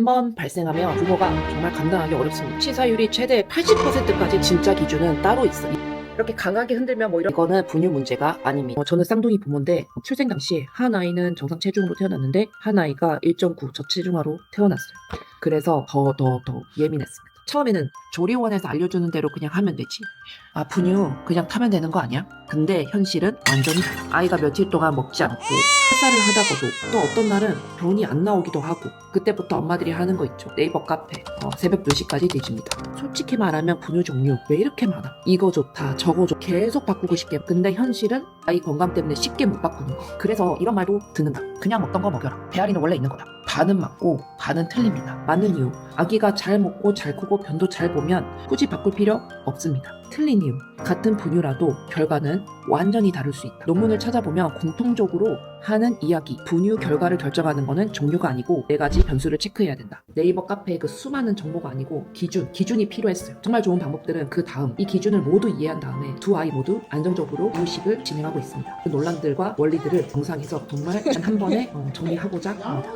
한번 발생하면 부모가 정말 감당하기 어렵습니다. 치사율이 최대 80%까지 진짜 기준은 따로 있어요. 이렇게 강하게 흔들면 이거는 분유 문제가 아닙니다. 저는 쌍둥이 부모인데 출생 당시 한 아이는 정상 체중으로 태어났는데 한 아이가 1.9 저체중아로 태어났어요. 그래서 더 예민했습니다. 처음에는 조리원에서 알려주는 대로 그냥 하면 되지. 아, 분유 그냥 타면 되는 거 아니야? 근데 현실은 완전히 달라. 아이가 며칠 동안 먹지 않고 햇살을 하다가도 또 어떤 날은 병이 안 나오기도 하고 그때부터 엄마들이 하는 거 있죠. 네이버 카페 새벽 2시까지 뒤집니다. 솔직히 말하면 분유 종류 왜 이렇게 많아? 이거 좋다 저거 좋다 계속 바꾸고 싶게. 근데 현실은 아이 건강 때문에 쉽게 못 바꾸는 거. 그래서 이런 말도 듣는다. 그냥 먹던 거 먹여라. 배앓이는 원래 있는 거다. 반은 맞고 반은 틀립니다. 맞는 이유, 아기가 잘 먹고 잘 크고 변도 잘 보면 굳이 바꿀 필요 없습니다. 틀린 이유, 같은 분유라도 결과는 완전히 다를 수 있다. 논문을 찾아보면 공통적으로 하는 이야기, 분유 결과를 결정하는 거는 종류가 아니고 4가지 변수를 체크해야 된다. 네이버 카페에 그 수많은 정보가 아니고 기준이 필요했어요. 정말 좋은 방법들은 그 다음 이 기준을 모두 이해한 다음에 두 아이 모두 안정적으로 이유식을 진행하고 있습니다. 그 논란들과 원리들을 영상에서 정말 한 번에 정리하고자 합니다.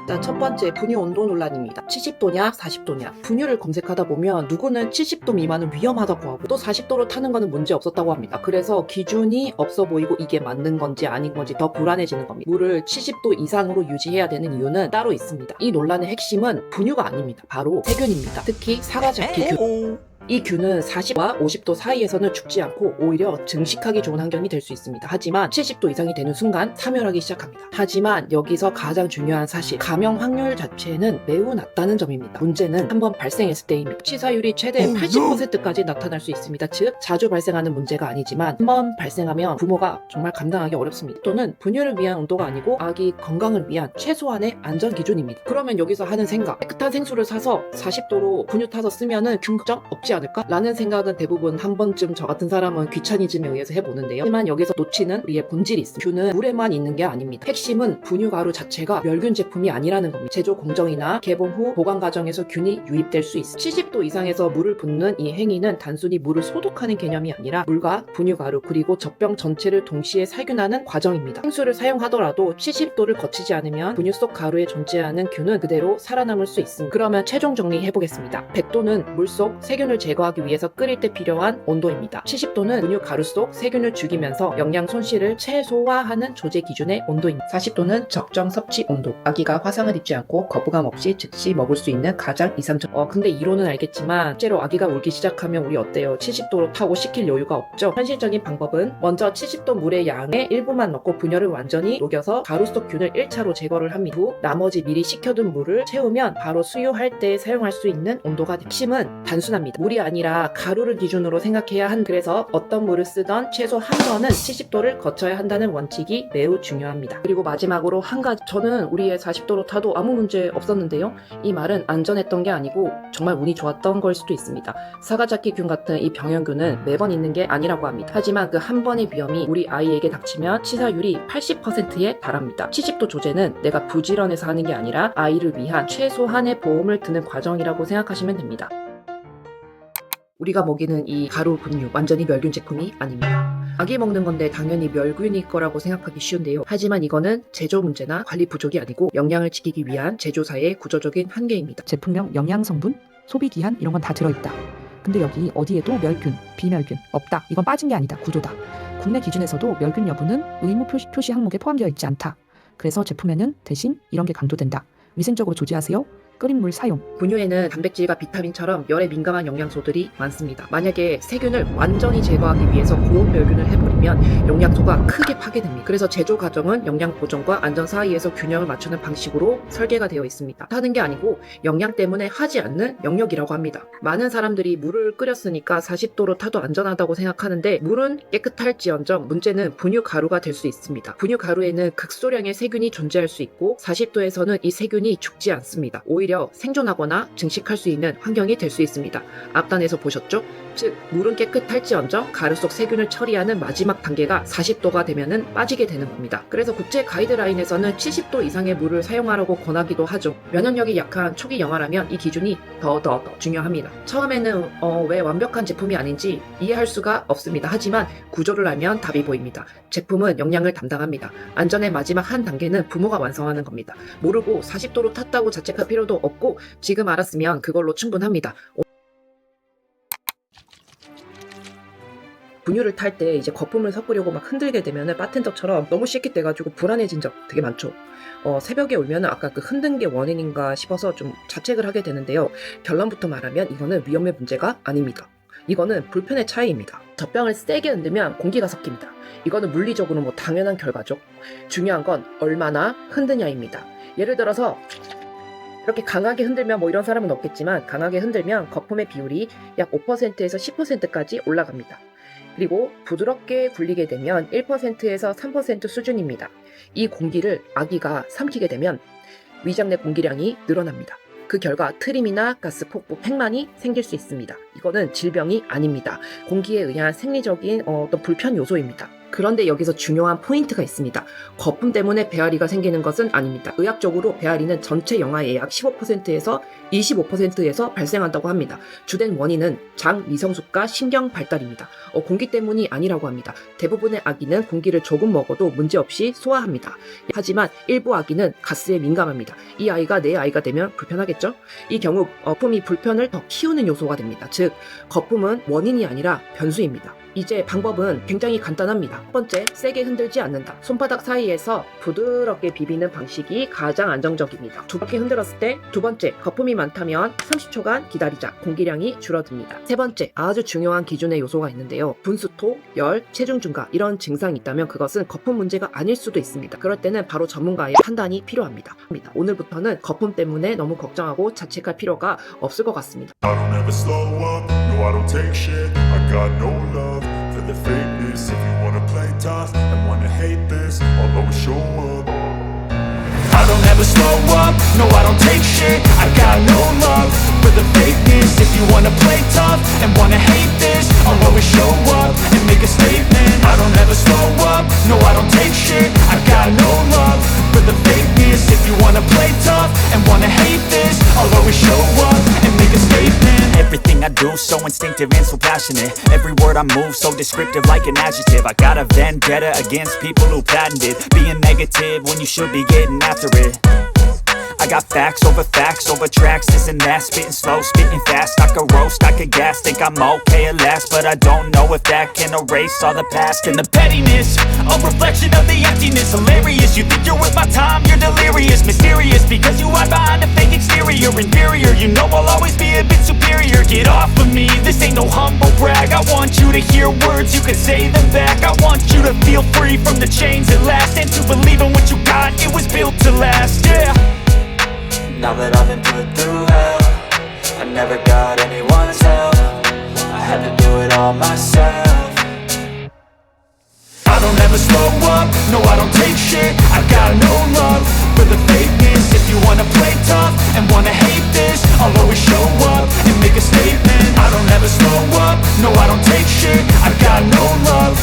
일단 첫 번째, 분유 온도 논란입니다. 70도냐 40도냐. 분유를 검색하다 보면 누구는 70도 미만은 위험하다고 하고 또 40도로 타는 거는 문제 없었다고 합니다. 그래서 기준이 없어 보이고 이게 맞는 건지 아닌 건지 더 불안해지는 겁니다. 물을 70도 이상으로 유지해야 되는 이유는 따로 있습니다. 이 논란의 핵심은 분유가 아닙니다. 바로 세균입니다. 특히 사가자키균. 이 균은 40와 50도 사이에서는 죽지 않고 오히려 증식하기 좋은 환경이 될 수 있습니다. 하지만 70도 이상이 되는 순간 사멸하기 시작합니다. 하지만 여기서 가장 중요한 사실, 감염 확률 자체는 매우 낮다는 점입니다. 문제는 한번 발생했을 때입니다. 치사율이 최대 80%까지 나타날 수 있습니다. 즉 자주 발생하는 문제가 아니지만 한번 발생하면 부모가 정말 감당하기 어렵습니다. 또는 분유를 위한 온도가 아니고 아기 건강을 위한 최소한의 안전 기준입니다. 그러면 여기서 하는 생각, 깨끗한 생수를 사서 40도로 분유 타서 쓰면은 균점 없지 않을까? 라는 생각은 대부분 한 번쯤 저 같은 사람은 귀차니즘에 의해서 해보는데요. 하지만 여기서 놓치는 우리의 본질이 있습니다. 균은 물에만 있는 게 아닙니다. 핵심은 분유 가루 자체가 멸균 제품이 아니라는 겁니다. 제조 공정이나 개봉 후 보관 과정에서 균이 유입될 수 있습니다. 70도 이상에서 물을 붓는 이 행위는 단순히 물을 소독하는 개념이 아니라 물과 분유 가루 그리고 젖병 전체를 동시에 살균하는 과정입니다. 생수를 사용하더라도 70도를 거치지 않으면 분유 속 가루에 존재하는 균은 그대로 살아남을 수 있습니다. 그러면 최종 정리해보겠습니다. 100도는 물 속 세균을 제거하기 위해서 끓일 때 필요한 온도입니다. 70도는 분유 가루 속 세균을 죽이면서 영양 손실을 최소화하는 조제 기준의 온도입니다. 40도는 적정 섭취 온도, 아기가 화상을 입지 않고 거부감 없이 즉시 먹을 수 있는 가장 이상적. 근데 이론은 알겠지만 실제로 아기가 울기 시작하면 우리 어때요? 70도로 타고 식힐 여유가 없죠? 현실적인 방법은 먼저 70도 물의 양의 일부만 넣고 분열을 완전히 녹여서 가루 속 균을 1차로 제거를 합니다. 후 나머지 미리 식혀둔 물을 채우면 바로 수유할 때 사용할 수 있는 온도가 됩니다. 핵심은 단순합니다. 물이 아니라 가루를 기준으로 생각해야 그래서 어떤 물을 쓰던 최소 한 번은 70도를 거쳐야 한다는 원칙이 매우 중요합니다. 그리고 마지막으로 한 가지, 저는 우리의 40도로 타도 아무 문제 없었는데요. 이 말은 안전했던 게 아니고 정말 운이 좋았던 걸 수도 있습니다. 사가자키균 같은 이 병현균은 매번 있는 게 아니라고 합니다. 하지만 그 한 번의 위험이 우리 아이에게 닥치면 치사율이 80%에 달합니다. 70도 조제는 내가 부지런해서 하는 게 아니라 아이를 위한 최소한의 보험을 드는 과정이라고 생각하시면 됩니다. 우리가 먹이는 이 가루 분유 완전히 멸균 제품이 아닙니다. 아기 먹는 건데 당연히 멸균일 거라고 생각하기 쉬운데요. 하지만 이거는 제조 문제나 관리 부족이 아니고 영양을 지키기 위한 제조사의 구조적인 한계입니다. 제품명 영양 성분, 소비 기한 이런 건 다 들어있다. 근데 여기 어디에도 멸균, 비멸균 없다. 이건 빠진 게 아니다. 구조다. 국내 기준에서도 멸균 여부는 의무 표시 항목에 포함되어 있지 않다. 그래서 제품에는 대신 이런 게 강조된다. 위생적으로 조지하세요. 끓인 물 사용. 분유에는 단백질과 비타민처럼 열에 민감한 영양소들이 많습니다. 만약에 세균을 완전히 제거하기 위해서 고온 멸균을 해버리면 영양소가 크게 파괴됩니다. 그래서 제조 과정은 영양 보존과 안전 사이에서 균형을 맞추는 방식으로 설계가 되어 있습니다. 하는 게 아니고 영양 때문에 하지 않는 영역이라고 합니다. 많은 사람들이 물을 끓였으니까 40도로 타도 안전하다고 생각하는데 물은 깨끗할지언정 문제는 분유 가루가 될 수 있습니다. 분유 가루에는 극소량의 세균이 존재할 수 있고 40도에서는 이 세균이 죽지 않습니다. 오히려 오히려 생존하거나 증식할 수 있는 환경이 될 수 있습니다. 앞단에서 보셨죠? 즉 물은 깨끗할지언정 가루 속 세균을 처리하는 마지막 단계가 40도가 되면은 빠지게 되는 겁니다. 그래서 국제 가이드라인에서는 70도 이상의 물을 사용하라고 권하기도 하죠. 면역력이 약한 초기 영아라면 이 기준이 더 중요합니다. 처음에는 왜 완벽한 제품이 아닌지 이해할 수가 없습니다. 하지만 구조를 알면 답이 보입니다. 제품은 영양을 담당합니다. 안전의 마지막 한 단계는 부모가 완성하는 겁니다. 모르고 40도로 탔다고 자책할 필요도 없고 지금 알았으면 그걸로 충분합니다. 분유를 탈 때 이제 거품을 섞으려고 막 흔들게 되면은 바텐더처럼 너무 씩깃돼가지고 불안해진 적 되게 많죠. 새벽에 울면은 아까 그 흔든 게 원인인가 싶어서 좀 자책을 하게 되는데요. 결론부터 말하면 이거는 위험의 문제가 아닙니다. 이거는 불편의 차이입니다. 젖병을 세게 흔들면 공기가 섞입니다. 이거는 물리적으로 뭐 당연한 결과죠. 중요한 건 얼마나 흔드냐입니다. 예를 들어서 이렇게 강하게 흔들면 뭐 이런 사람은 없겠지만 강하게 흔들면 거품의 비율이 약 5%에서 10%까지 올라갑니다. 그리고 부드럽게 굴리게 되면 1%에서 3% 수준입니다. 이 공기를 아기가 삼키게 되면 위장 내 공기량이 늘어납니다. 그 결과 트림이나 가스 폭포 팽만이 생길 수 있습니다. 이거는 질병이 아닙니다. 공기에 의한 생리적인 어떤 불편 요소입니다. 그런데 여기서 중요한 포인트가 있습니다. 거품 때문에 배앓이가 생기는 것은 아닙니다. 의학적으로 배앓이는 전체 영아의 약 15%에서 25%에서 발생한다고 합니다. 주된 원인은 장 미성숙과 신경 발달입니다. 공기 때문이 아니라고 합니다. 대부분의 아기는 공기를 조금 먹어도 문제없이 소화합니다. 하지만 일부 아기는 가스에 민감합니다. 이 아이가 내 아이가 되면 불편하겠죠? 이 경우 거품이 불편을 더 키우는 요소가 됩니다. 즉 거품은 원인이 아니라 변수입니다. 이제 방법은 굉장히 간단합니다. 첫 번째, 세게 흔들지 않는다. 손바닥 사이에서 부드럽게 비비는 방식이 가장 안정적입니다. 두껍게 흔들었을 때 두 번째, 거품이 많다면 30초간 기다리자. 공기량이 줄어듭니다. 세 번째, 아주 중요한 기준의 요소가 있는데요. 분수토, 열, 체중 증가 이런 증상이 있다면 그것은 거품 문제가 아닐 수도 있습니다. 그럴 때는 바로 전문가의 판단이 필요합니다. 오늘부터는 거품 때문에 너무 걱정하고 자책할 필요가 없을 것 같습니다. I don't ever slow up, no I don't take shit. I got no love for the fakeness. If you wanna play tough and wanna hate this, I'll always show up. I don't ever slow up, no I don't take shit. I got no love for the fakeness. If you wanna play tough and wanna hate this, I'll always show up and make a statement. I don't ever slow up, no I don't take shit. I got no love for the fakeness. If you wanna play tough and wanna hate this, I'll always show up and make a statement. Everything I do so instinctive and so passionate. Every word I move so descriptive like an adjective. I got a vendetta against people who patented being negative when you should be getting after it. I got facts over tracks, this and that. Spitting slow, spitting fast. I could roast, I could gas. Think I'm okay at last, but I don't know if that can erase all the past. And the pettiness, a reflection of the emptiness. Hilarious, you think you're worth my time, you're delirious. Mysterious, because you hide behind a fake exterior. Inferior, you know I'll always be a bit superior. Get off of me, this ain't no humble brag. I want you to hear words, you can say them back. I want you to feel free from the chains at last, and to believe in what you got, it was built to last, yeah. Now that I've been put through hell, I never got anyone's help. I had to do it all myself. I don't ever slow up, no I don't take shit. I got no love for the fakeness. If you wanna play tough and wanna hate this, I'll always show up and make a statement. I don't ever slow up, no I don't take shit. I got no love.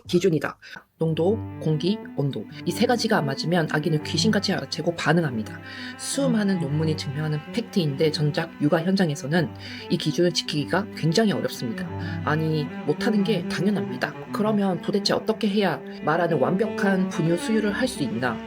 기준이다. 농도, 공기, 온도 이 세 가지가 안 맞으면 아기는 귀신같이 알아채고 반응합니다. 수많은 논문이 증명하는 팩트인데 정작 육아 현장에서는 이 기준을 지키기가 굉장히 어렵습니다. 아니 못하는 게 당연합니다. 그러면 도대체 어떻게 해야 말하는 완벽한 분유 수유를 할 수 있나?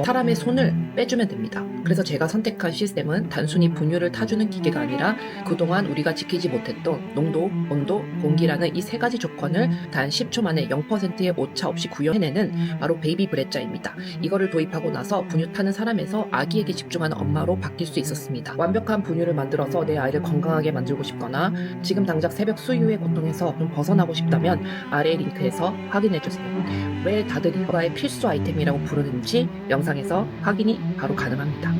사람의 손을 빼주면 됩니다. 그래서 제가 선택한 시스템은 단순히 분유를 타주는 기계가 아니라 그동안 우리가 지키지 못했던 농도, 온도, 공기라는 이 세 가지 조건을 단 10초 만에 0%의 오차 없이 구현해내는 바로 베이비 브레자입니다. 이거를 도입하고 나서 분유 타는 사람에서 아기에게 집중하는 엄마로 바뀔 수 있었습니다. 완벽한 분유를 만들어서 내 아이를 건강하게 만들고 싶거나 지금 당장 새벽 수유의 고통에서 좀 벗어나고 싶다면 아래 링크에서 확인해주세요. 왜 다들 육아의 필수 아이템이라고 부르는지 영상에서 확인이 바로 가능합니다.